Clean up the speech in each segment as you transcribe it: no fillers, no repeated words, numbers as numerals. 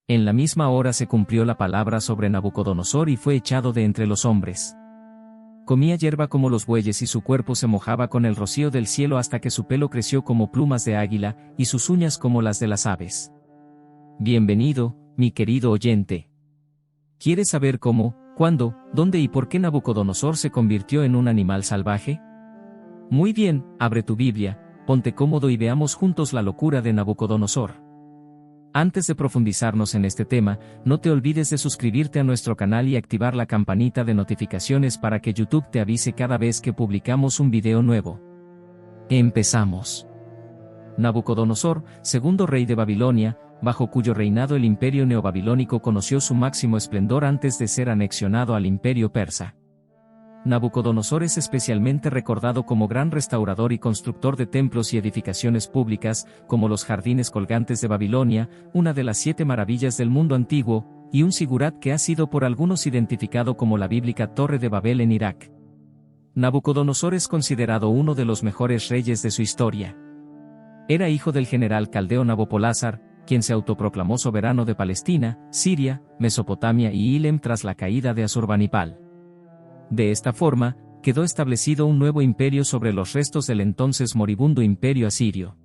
En la misma hora se cumplió la palabra sobre Nabucodonosor y fue echado de entre los hombres. Comía hierba como los bueyes y su cuerpo se mojaba con el rocío del cielo hasta que su pelo creció como plumas de águila, y sus uñas como las de las aves. Bienvenido, mi querido oyente. ¿Quieres saber cómo, cuándo, dónde y por qué Nabucodonosor se convirtió en un animal salvaje? Muy bien, abre tu Biblia, ponte cómodo y veamos juntos la locura de Nabucodonosor. Antes de profundizarnos en este tema, no te olvides de suscribirte a nuestro canal y activar la campanita de notificaciones para que YouTube te avise cada vez que publicamos un video nuevo. Empezamos. Nabucodonosor, segundo rey de Babilonia, bajo cuyo reinado el imperio neobabilónico conoció su máximo esplendor antes de ser anexionado al imperio persa. Nabucodonosor es especialmente recordado como gran restaurador y constructor de templos y edificaciones públicas, como los jardines colgantes de Babilonia, una de las 7 maravillas del mundo antiguo, y un sigurat que ha sido por algunos identificado como la bíblica Torre de Babel en Irak. Nabucodonosor es considerado uno de los mejores reyes de su historia. Era hijo del general caldeo Nabopolázar, quien se autoproclamó soberano de Palestina, Siria, Mesopotamia y Ilem tras la caída de Asurbanipal. De esta forma, quedó establecido un nuevo imperio sobre los restos del entonces moribundo imperio asirio.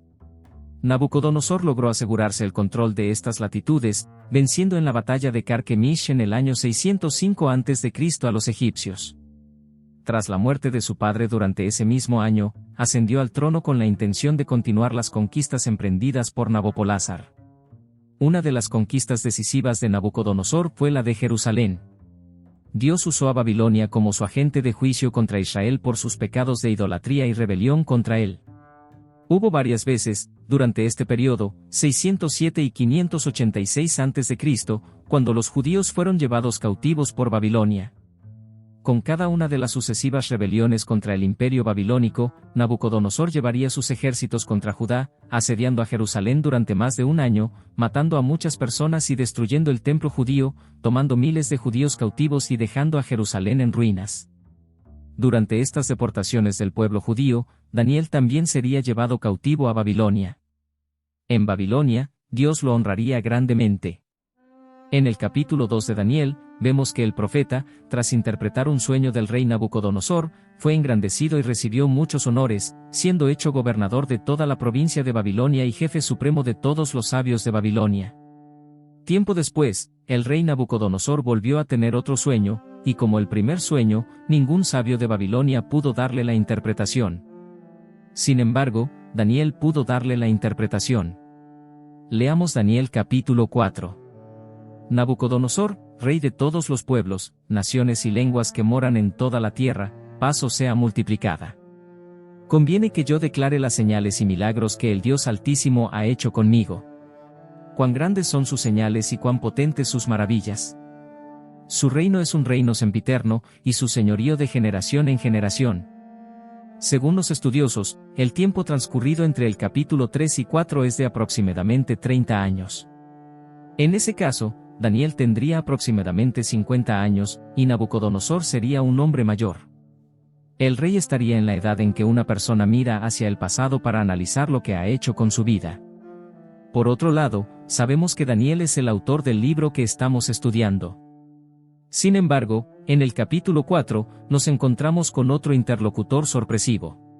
Nabucodonosor logró asegurarse el control de estas latitudes, venciendo en la batalla de Carquemish en el año 605 a.C. a los egipcios. Tras la muerte de su padre durante ese mismo año, ascendió al trono con la intención de continuar las conquistas emprendidas por Nabopolázar. Una de las conquistas decisivas de Nabucodonosor fue la de Jerusalén. Dios usó a Babilonia como su agente de juicio contra Israel por sus pecados de idolatría y rebelión contra él. Hubo varias veces, durante este periodo, 607 y 586 a.C., cuando los judíos fueron llevados cautivos por Babilonia. Con cada una de las sucesivas rebeliones contra el imperio babilónico, Nabucodonosor llevaría sus ejércitos contra Judá, asediando a Jerusalén durante más de un año, matando a muchas personas y destruyendo el templo judío, tomando miles de judíos cautivos y dejando a Jerusalén en ruinas. Durante estas deportaciones del pueblo judío, Daniel también sería llevado cautivo a Babilonia. En Babilonia, Dios lo honraría grandemente. En el capítulo 2 de Daniel, vemos que el profeta, tras interpretar un sueño del rey Nabucodonosor, fue engrandecido y recibió muchos honores, siendo hecho gobernador de toda la provincia de Babilonia y jefe supremo de todos los sabios de Babilonia. Tiempo después, el rey Nabucodonosor volvió a tener otro sueño, y como el primer sueño, ningún sabio de Babilonia pudo darle la interpretación. Sin embargo, Daniel pudo darle la interpretación. Leamos Daniel capítulo 4. Nabucodonosor, rey de todos los pueblos, naciones y lenguas que moran en toda la tierra, paz os sea multiplicada. Conviene que yo declare las señales y milagros que el Dios Altísimo ha hecho conmigo. Cuán grandes son sus señales y cuán potentes sus maravillas. Su reino es un reino sempiterno, y su señorío de generación en generación. Según los estudiosos, el tiempo transcurrido entre el capítulo 3 y 4 es de aproximadamente 30 años. En ese caso, Daniel tendría aproximadamente 50 años, y Nabucodonosor sería un hombre mayor. El rey estaría en la edad en que una persona mira hacia el pasado para analizar lo que ha hecho con su vida. Por otro lado, sabemos que Daniel es el autor del libro que estamos estudiando. Sin embargo, en el capítulo 4, nos encontramos con otro interlocutor sorpresivo.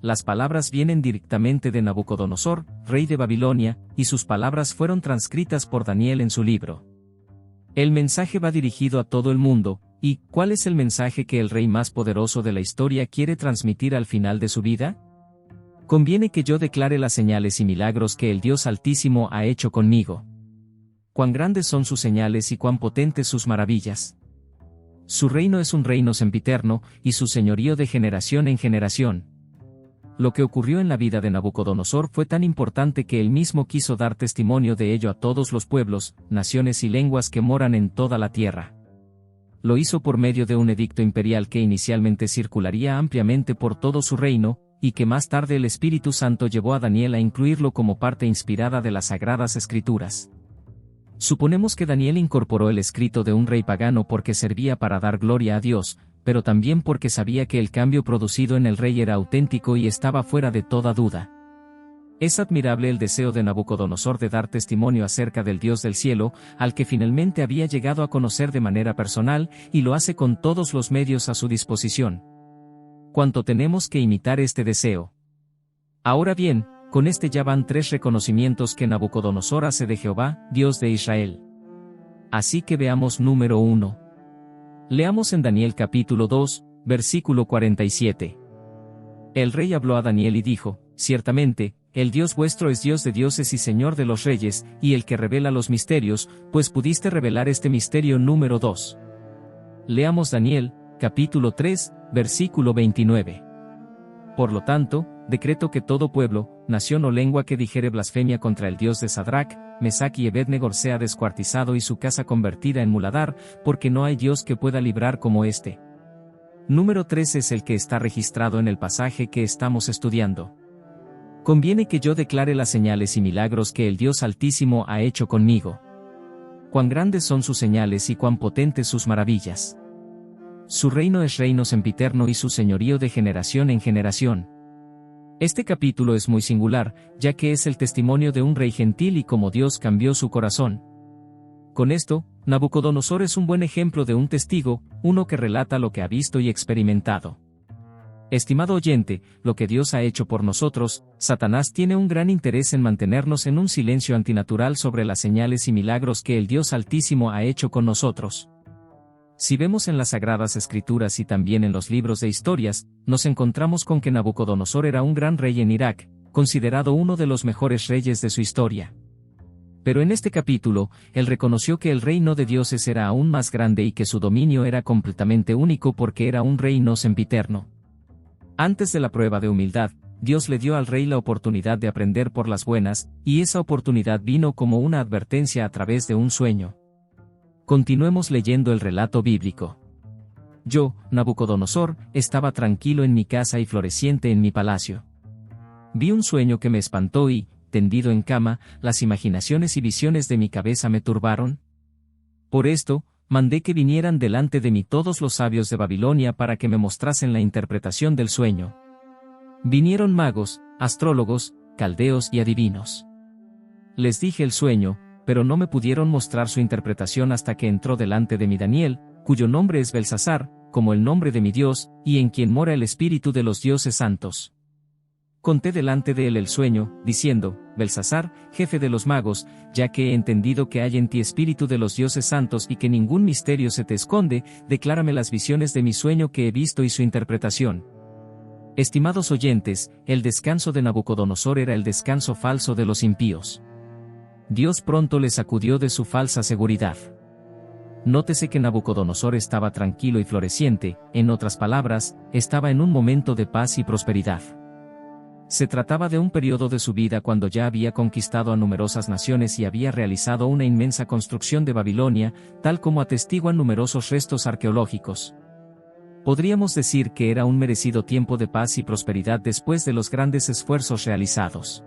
Las palabras vienen directamente de Nabucodonosor, rey de Babilonia, y sus palabras fueron transcritas por Daniel en su libro. El mensaje va dirigido a todo el mundo, ¿y cuál es el mensaje que el rey más poderoso de la historia quiere transmitir al final de su vida? Conviene que yo declare las señales y milagros que el Dios Altísimo ha hecho conmigo. Cuán grandes son sus señales y cuán potentes sus maravillas. Su reino es un reino sempiterno, y su señorío de generación en generación. Lo que ocurrió en la vida de Nabucodonosor fue tan importante que él mismo quiso dar testimonio de ello a todos los pueblos, naciones y lenguas que moran en toda la tierra. Lo hizo por medio de un edicto imperial que inicialmente circularía ampliamente por todo su reino, y que más tarde el Espíritu Santo llevó a Daniel a incluirlo como parte inspirada de las Sagradas Escrituras. Suponemos que Daniel incorporó el escrito de un rey pagano porque servía para dar gloria a Dios, pero también porque sabía que el cambio producido en el rey era auténtico y estaba fuera de toda duda. Es admirable el deseo de Nabucodonosor de dar testimonio acerca del Dios del cielo, al que finalmente había llegado a conocer de manera personal, y lo hace con todos los medios a su disposición. ¿Cuánto tenemos que imitar este deseo? Ahora bien, con este ya van 3 reconocimientos que Nabucodonosor hace de Jehová, Dios de Israel. Así que veamos número 1. Leamos en Daniel capítulo 2, versículo 47. El rey habló a Daniel y dijo: ciertamente, el Dios vuestro es Dios de dioses y Señor de los reyes, y el que revela los misterios, pues pudiste revelar este misterio. Número 2. Leamos Daniel, capítulo 3, versículo 29. Por lo tanto, decreto que todo pueblo, nación o lengua que dijere blasfemia contra el Dios de Sadrach, Mesach y Abednego sea descuartizado y su casa convertida en muladar, porque no hay Dios que pueda librar como este. Número 3 es el que está registrado en el pasaje que estamos estudiando. Conviene que yo declare las señales y milagros que el Dios Altísimo ha hecho conmigo. Cuán grandes son sus señales y cuán potentes sus maravillas. Su reino es reino sempiterno y su señorío de generación en generación. Este capítulo es muy singular, ya que es el testimonio de un rey gentil y cómo Dios cambió su corazón. Con esto, Nabucodonosor es un buen ejemplo de un testigo, uno que relata lo que ha visto y experimentado. Estimado oyente, lo que Dios ha hecho por nosotros, Satanás tiene un gran interés en mantenernos en un silencio antinatural sobre las señales y milagros que el Dios Altísimo ha hecho con nosotros. Si vemos en las Sagradas Escrituras y también en los libros de historias, nos encontramos con que Nabucodonosor era un gran rey en Irak, considerado uno de los mejores reyes de su historia. Pero en este capítulo, él reconoció que el reino de dioses era aún más grande y que su dominio era completamente único porque era un reino sempiterno. Antes de la prueba de humildad, Dios le dio al rey la oportunidad de aprender por las buenas, y esa oportunidad vino como una advertencia a través de un sueño. Continuemos leyendo el relato bíblico. Yo, Nabucodonosor, estaba tranquilo en mi casa y floreciente en mi palacio. Vi un sueño que me espantó y, tendido en cama, las imaginaciones y visiones de mi cabeza me turbaron. Por esto, mandé que vinieran delante de mí todos los sabios de Babilonia para que me mostrasen la interpretación del sueño. Vinieron magos, astrólogos, caldeos y adivinos. Les dije el sueño, pero no me pudieron mostrar su interpretación hasta que entró delante de mí Daniel, cuyo nombre es Belsasar, como el nombre de mi Dios, y en quien mora el espíritu de los dioses santos. Conté delante de él el sueño, diciendo: Belsasar, jefe de los magos, ya que he entendido que hay en ti espíritu de los dioses santos y que ningún misterio se te esconde, declárame las visiones de mi sueño que he visto y su interpretación. Estimados oyentes, el descanso de Nabucodonosor era el descanso falso de los impíos. Dios pronto le sacudió de su falsa seguridad. Nótese que Nabucodonosor estaba tranquilo y floreciente, en otras palabras, estaba en un momento de paz y prosperidad. Se trataba de un periodo de su vida cuando ya había conquistado a numerosas naciones y había realizado una inmensa construcción de Babilonia, tal como atestiguan numerosos restos arqueológicos. Podríamos decir que era un merecido tiempo de paz y prosperidad después de los grandes esfuerzos realizados.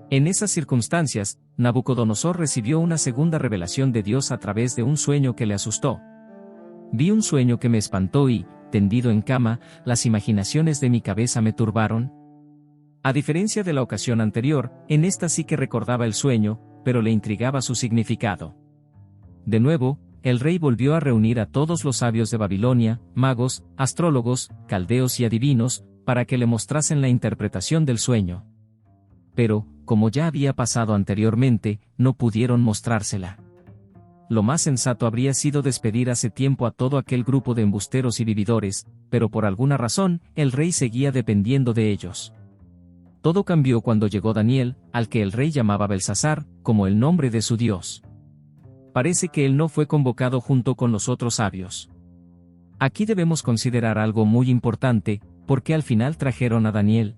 En esas circunstancias, Nabucodonosor recibió una segunda revelación de Dios a través de un sueño que le asustó. Vi un sueño que me espantó y, tendido en cama, las imaginaciones de mi cabeza me turbaron. A diferencia de la ocasión anterior, en esta sí que recordaba el sueño, pero le intrigaba su significado. De nuevo, el rey volvió a reunir a todos los sabios de Babilonia, magos, astrólogos, caldeos y adivinos, para que le mostrasen la interpretación del sueño. Pero, como ya había pasado anteriormente, no pudieron mostrársela. Lo más sensato habría sido despedir hace tiempo a todo aquel grupo de embusteros y vividores, pero por alguna razón, el rey seguía dependiendo de ellos. Todo cambió cuando llegó Daniel, al que el rey llamaba Belsasar, como el nombre de su Dios. Parece que él no fue convocado junto con los otros sabios. Aquí debemos considerar algo muy importante: ¿por qué al final trajeron a Daniel?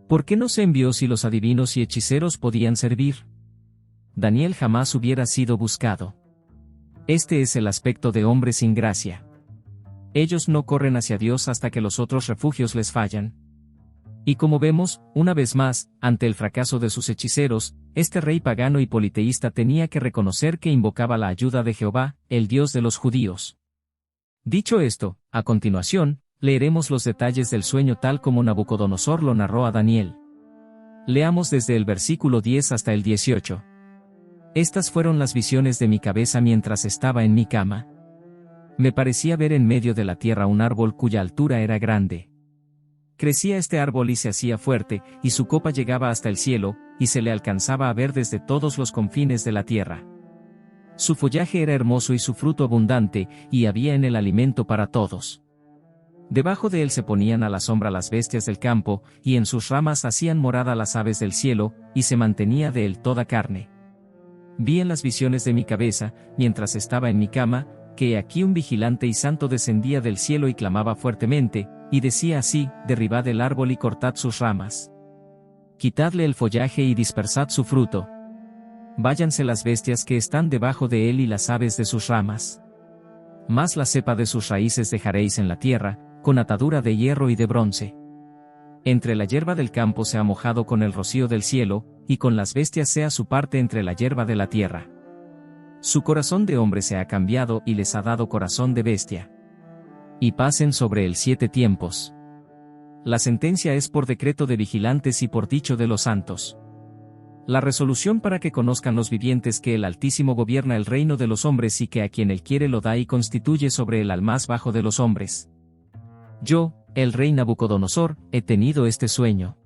¿Por qué no se envió si los adivinos y hechiceros podían servir? Daniel jamás hubiera sido buscado. Este es el aspecto de hombres sin gracia. Ellos no corren hacia Dios hasta que los otros refugios les fallan. Y como vemos, una vez más, ante el fracaso de sus hechiceros, este rey pagano y politeísta tenía que reconocer que invocaba la ayuda de Jehová, el Dios de los judíos. Dicho esto, a continuación, leeremos los detalles del sueño tal como Nabucodonosor lo narró a Daniel. Leamos desde el versículo 10 hasta el 18. Estas fueron las visiones de mi cabeza mientras estaba en mi cama. Me parecía ver en medio de la tierra un árbol cuya altura era grande. Crecía este árbol y se hacía fuerte, y su copa llegaba hasta el cielo, y se le alcanzaba a ver desde todos los confines de la tierra. Su follaje era hermoso y su fruto abundante, y había en él alimento para todos. Debajo de él se ponían a la sombra las bestias del campo, y en sus ramas hacían morada las aves del cielo, y se mantenía de él toda carne. Vi en las visiones de mi cabeza, mientras estaba en mi cama, que aquí un vigilante y santo descendía del cielo y clamaba fuertemente, y decía así: derribad el árbol y cortad sus ramas. Quitadle el follaje y dispersad su fruto. Váyanse las bestias que están debajo de él y las aves de sus ramas. Mas la cepa de sus raíces dejaréis en la tierra, con atadura de hierro y de bronce. Entre la hierba del campo se ha mojado con el rocío del cielo, y con las bestias sea su parte entre la hierba de la tierra. Su corazón de hombre se ha cambiado y les ha dado corazón de bestia. Y pasen sobre él 7 tiempos. La sentencia es por decreto de vigilantes y por dicho de los santos. La resolución para que conozcan los vivientes que el Altísimo gobierna el reino de los hombres y que a quien él quiere lo da y constituye sobre él al más bajo de los hombres. Yo, el rey Nabucodonosor, he tenido este sueño.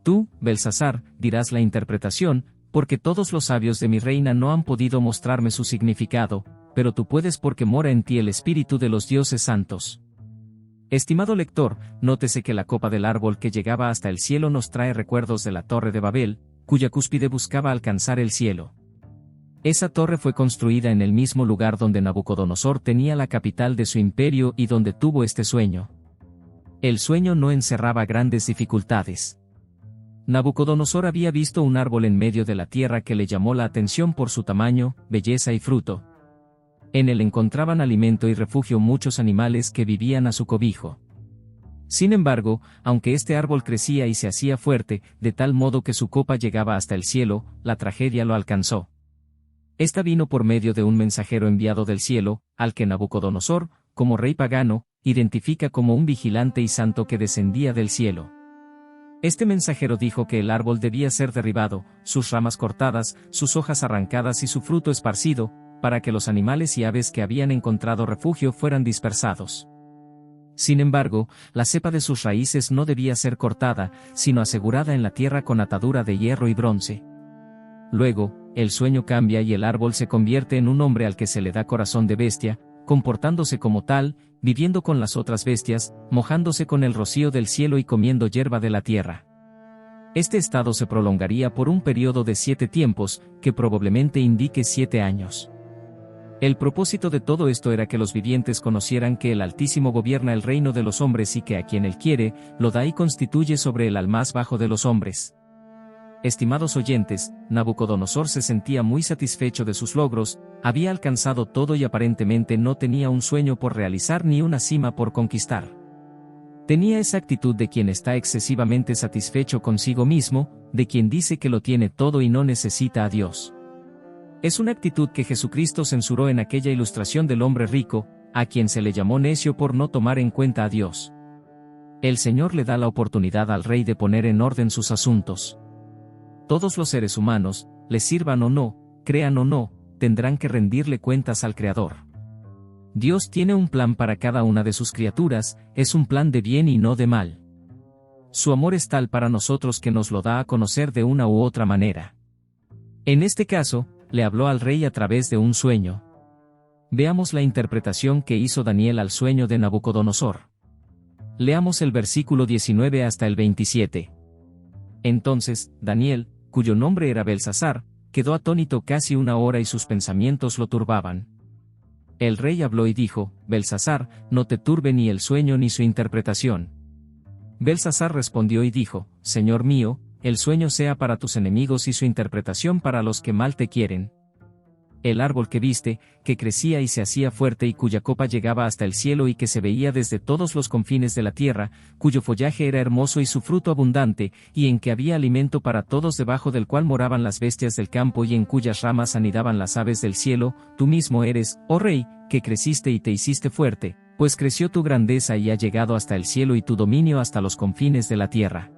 Tú, Belsasar, dirás la interpretación, porque todos los sabios de mi reina no han podido mostrarme su significado, pero tú puedes porque mora en ti el espíritu de los dioses santos. Estimado lector, nótese que la copa del árbol que llegaba hasta el cielo nos trae recuerdos de la Torre de Babel, cuya cúspide buscaba alcanzar el cielo. Esa torre fue construida en el mismo lugar donde Nabucodonosor tenía la capital de su imperio y donde tuvo este sueño. El sueño no encerraba grandes dificultades. Nabucodonosor había visto un árbol en medio de la tierra que le llamó la atención por su tamaño, belleza y fruto. En él encontraban alimento y refugio muchos animales que vivían a su cobijo. Sin embargo, aunque este árbol crecía y se hacía fuerte, de tal modo que su copa llegaba hasta el cielo, la tragedia lo alcanzó. Esta vino por medio de un mensajero enviado del cielo, al que Nabucodonosor, como rey pagano, identifica como un vigilante y santo que descendía del cielo. Este mensajero dijo que el árbol debía ser derribado, sus ramas cortadas, sus hojas arrancadas y su fruto esparcido, para que los animales y aves que habían encontrado refugio fueran dispersados. Sin embargo, la cepa de sus raíces no debía ser cortada, sino asegurada en la tierra con atadura de hierro y bronce. Luego, el sueño cambia y el árbol se convierte en un hombre al que se le da corazón de bestia, comportándose como tal, viviendo con las otras bestias, mojándose con el rocío del cielo y comiendo hierba de la tierra. Este estado se prolongaría por un periodo de 7 tiempos, que probablemente indique 7 años. El propósito de todo esto era que los vivientes conocieran que el Altísimo gobierna el reino de los hombres y que a quien él quiere, lo da y constituye sobre él al más bajo de los hombres. Estimados oyentes, Nabucodonosor se sentía muy satisfecho de sus logros, había alcanzado todo y aparentemente no tenía un sueño por realizar ni una cima por conquistar. Tenía esa actitud de quien está excesivamente satisfecho consigo mismo, de quien dice que lo tiene todo y no necesita a Dios. Es una actitud que Jesucristo censuró en aquella ilustración del hombre rico, a quien se le llamó necio por no tomar en cuenta a Dios. El Señor le da la oportunidad al rey de poner en orden sus asuntos. Todos los seres humanos, les sirvan o no, crean o no, tendrán que rendirle cuentas al Creador. Dios tiene un plan para cada una de sus criaturas, es un plan de bien y no de mal. Su amor es tal para nosotros que nos lo da a conocer de una u otra manera. En este caso, le habló al rey a través de un sueño. Veamos la interpretación que hizo Daniel al sueño de Nabucodonosor. Leamos el versículo 19 hasta el 27. Entonces, Daniel, cuyo nombre era Belsasar, quedó atónito casi 1 hora y sus pensamientos lo turbaban. El rey habló y dijo: Belsasar, no te turbe ni el sueño ni su interpretación. Belsasar respondió y dijo: Señor mío, el sueño sea para tus enemigos y su interpretación para los que mal te quieren. El árbol que viste, que crecía y se hacía fuerte y cuya copa llegaba hasta el cielo y que se veía desde todos los confines de la tierra, cuyo follaje era hermoso y su fruto abundante, y en que había alimento para todos debajo del cual moraban las bestias del campo y en cuyas ramas anidaban las aves del cielo, tú mismo eres, oh rey, que creciste y te hiciste fuerte, pues creció tu grandeza y ha llegado hasta el cielo y tu dominio hasta los confines de la tierra.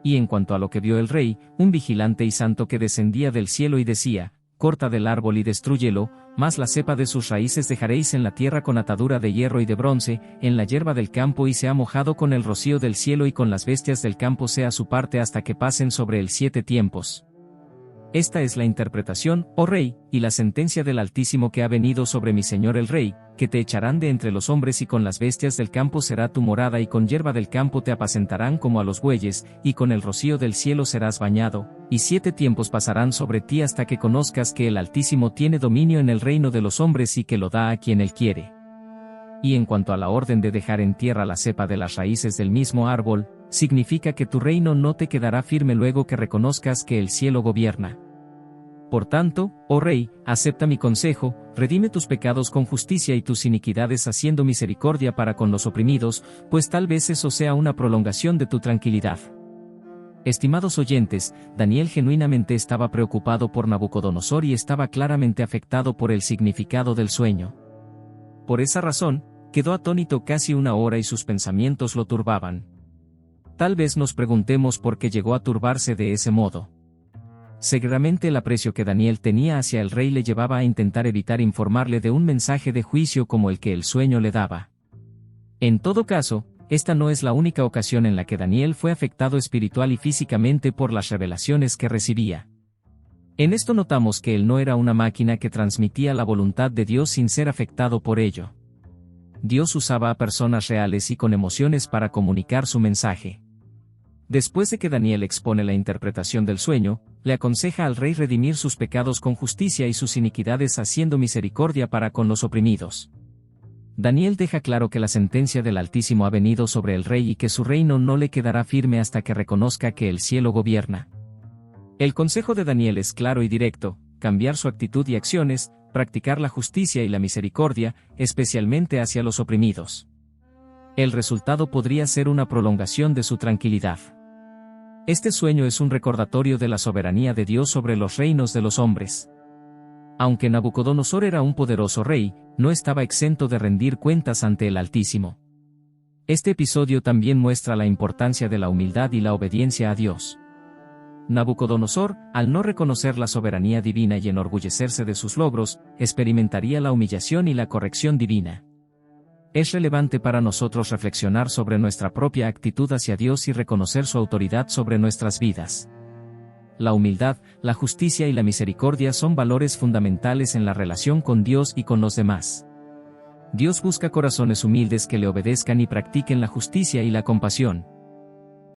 Y en cuanto a lo que vio el rey, un vigilante y santo que descendía del cielo y decía, corta del árbol y destrúyelo, mas la cepa de sus raíces dejaréis en la tierra con atadura de hierro y de bronce, en la hierba del campo y sea mojado con el rocío del cielo y con las bestias del campo sea su parte hasta que pasen sobre él 7 tiempos. Esta es la interpretación, oh rey, y la sentencia del Altísimo que ha venido sobre mi señor el rey, que te echarán de entre los hombres y con las bestias del campo será tu morada y con hierba del campo te apacentarán como a los bueyes, y con el rocío del cielo serás bañado, y 7 tiempos pasarán sobre ti hasta que conozcas que el Altísimo tiene dominio en el reino de los hombres y que lo da a quien él quiere. Y en cuanto a la orden de dejar en tierra la cepa de las raíces del mismo árbol, significa que tu reino no te quedará firme luego que reconozcas que el cielo gobierna. Por tanto, oh rey, acepta mi consejo, redime tus pecados con justicia y tus iniquidades haciendo misericordia para con los oprimidos, pues tal vez eso sea una prolongación de tu tranquilidad. Estimados oyentes, Daniel genuinamente estaba preocupado por Nabucodonosor y estaba claramente afectado por el significado del sueño. Por esa razón, quedó atónito casi 1 hora y sus pensamientos lo turbaban. Tal vez nos preguntemos por qué llegó a turbarse de ese modo. Seguramente el aprecio que Daniel tenía hacia el rey le llevaba a intentar evitar informarle de un mensaje de juicio como el que el sueño le daba. En todo caso, esta no es la única ocasión en la que Daniel fue afectado espiritual y físicamente por las revelaciones que recibía. En esto notamos que él no era una máquina que transmitía la voluntad de Dios sin ser afectado por ello. Dios usaba a personas reales y con emociones para comunicar su mensaje. Después de que Daniel expone la interpretación del sueño, le aconseja al rey redimir sus pecados con justicia y sus iniquidades haciendo misericordia para con los oprimidos. Daniel deja claro que la sentencia del Altísimo ha venido sobre el rey y que su reino no le quedará firme hasta que reconozca que el cielo gobierna. El consejo de Daniel es claro y directo: cambiar su actitud y acciones, practicar la justicia y la misericordia, especialmente hacia los oprimidos. El resultado podría ser una prolongación de su tranquilidad. Este sueño es un recordatorio de la soberanía de Dios sobre los reinos de los hombres. Aunque Nabucodonosor era un poderoso rey, no estaba exento de rendir cuentas ante el Altísimo. Este episodio también muestra la importancia de la humildad y la obediencia a Dios. Nabucodonosor, al no reconocer la soberanía divina y enorgullecerse de sus logros, experimentaría la humillación y la corrección divina. Es relevante para nosotros reflexionar sobre nuestra propia actitud hacia Dios y reconocer su autoridad sobre nuestras vidas. La humildad, la justicia y la misericordia son valores fundamentales en la relación con Dios y con los demás. Dios busca corazones humildes que le obedezcan y practiquen la justicia y la compasión.